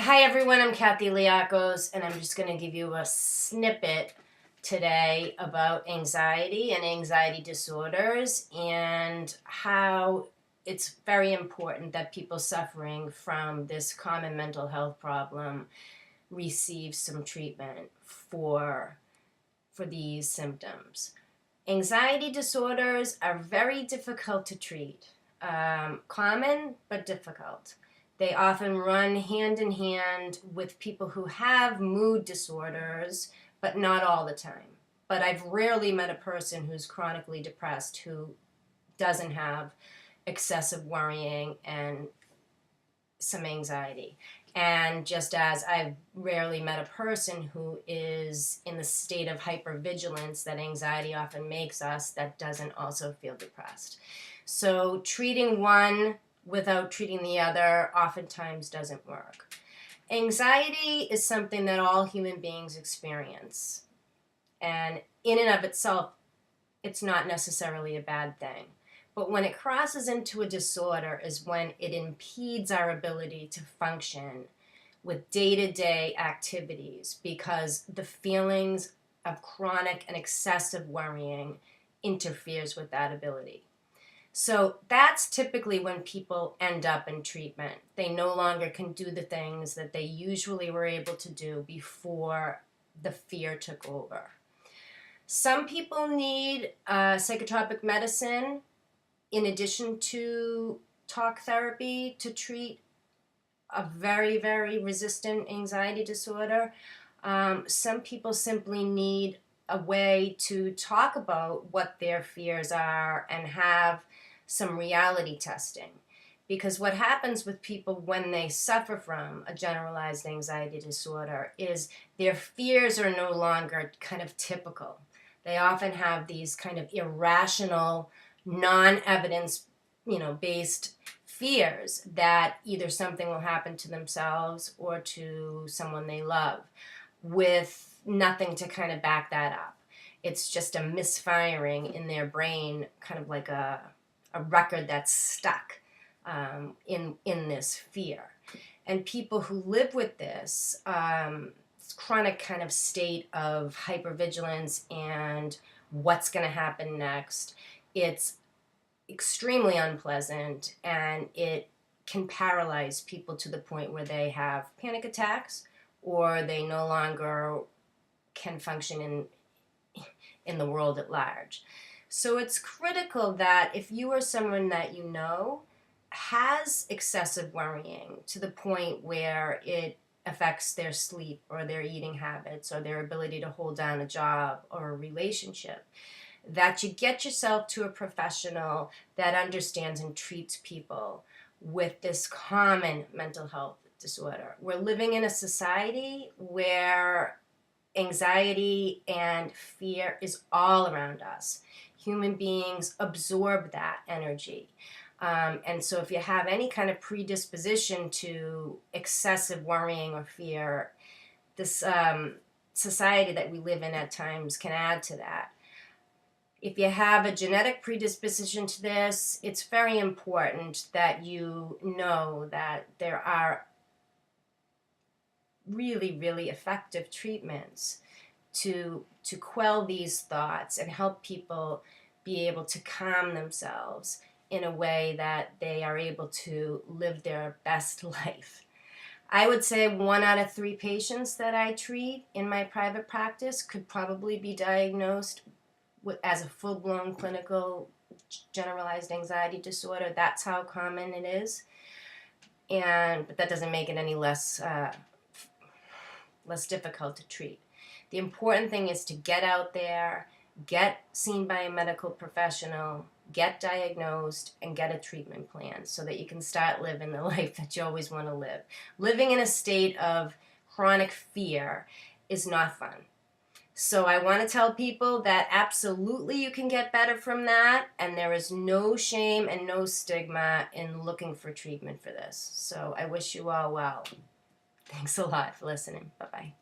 Hi everyone, I'm Kathy Liakos, and I'm just going to give you a snippet today about anxiety and anxiety disorders and how it's very important that people suffering from this common mental health problem receive some treatment for these symptoms. Anxiety disorders are very difficult to treat, common but difficult. They often run hand in hand with people who have mood disorders, but not all the time. But I've rarely met a person who's chronically depressed who doesn't have excessive worrying and some anxiety. And just as I've rarely met a person who is in the state of hypervigilance that anxiety often makes us that doesn't also feel depressed. So treating one without treating the other oftentimes doesn't work. Anxiety is something that all human beings experience. And in and of itself, it's not necessarily a bad thing. But when it crosses into a disorder is when it impedes our ability to function with day-to-day activities because the feelings of chronic and excessive worrying interferes with that ability. So that's typically when people end up in treatment. They no longer can do the things that they usually were able to do before the fear took over. Some people need psychotropic medicine in addition to talk therapy to treat a very, very resistant anxiety disorder. Some people simply need a way to talk about what their fears are and have some reality testing. Because what happens with people when they suffer from a generalized anxiety disorder is their fears are no longer kind of typical. They often have these kind of irrational, non-evidence, based fears that either something will happen to themselves or to someone they love with nothing to kind of back that up. It's just a misfiring in their brain, kind of like a record that's stuck in this fear. And people who live with this chronic kind of state of hypervigilance and what's going to happen next, it's extremely unpleasant, and it can paralyze people to the point where they have panic attacks or they no longer can function in the world at large. So it's critical that if you are someone that you know has excessive worrying to the point where it affects their sleep or their eating habits or their ability to hold down a job or a relationship, that you get yourself to a professional that understands and treats people with this common mental health disorder. We're living in a society where anxiety and fear is all around us. Human beings absorb that energy. And so if you have any kind of predisposition to excessive worrying or fear, this society that we live in at times can add to that. If you have a genetic predisposition to this, it's very important that you know that there are really, really effective treatments to quell these thoughts and help people be able to calm themselves in a way that they are able to live their best life. I would say 1 out of 3 patients that I treat in my private practice could probably be diagnosed as a full-blown clinical generalized anxiety disorder. That's how common it is. But that doesn't make it any less difficult to treat. The important thing is to get out there, get seen by a medical professional, get diagnosed, and get a treatment plan so that you can start living the life that you always want to live. Living in a state of chronic fear is not fun. So I want to tell people that absolutely you can get better from that, and there is no shame and no stigma in looking for treatment for this. So I wish you all well. Thanks a lot for listening. Bye-bye.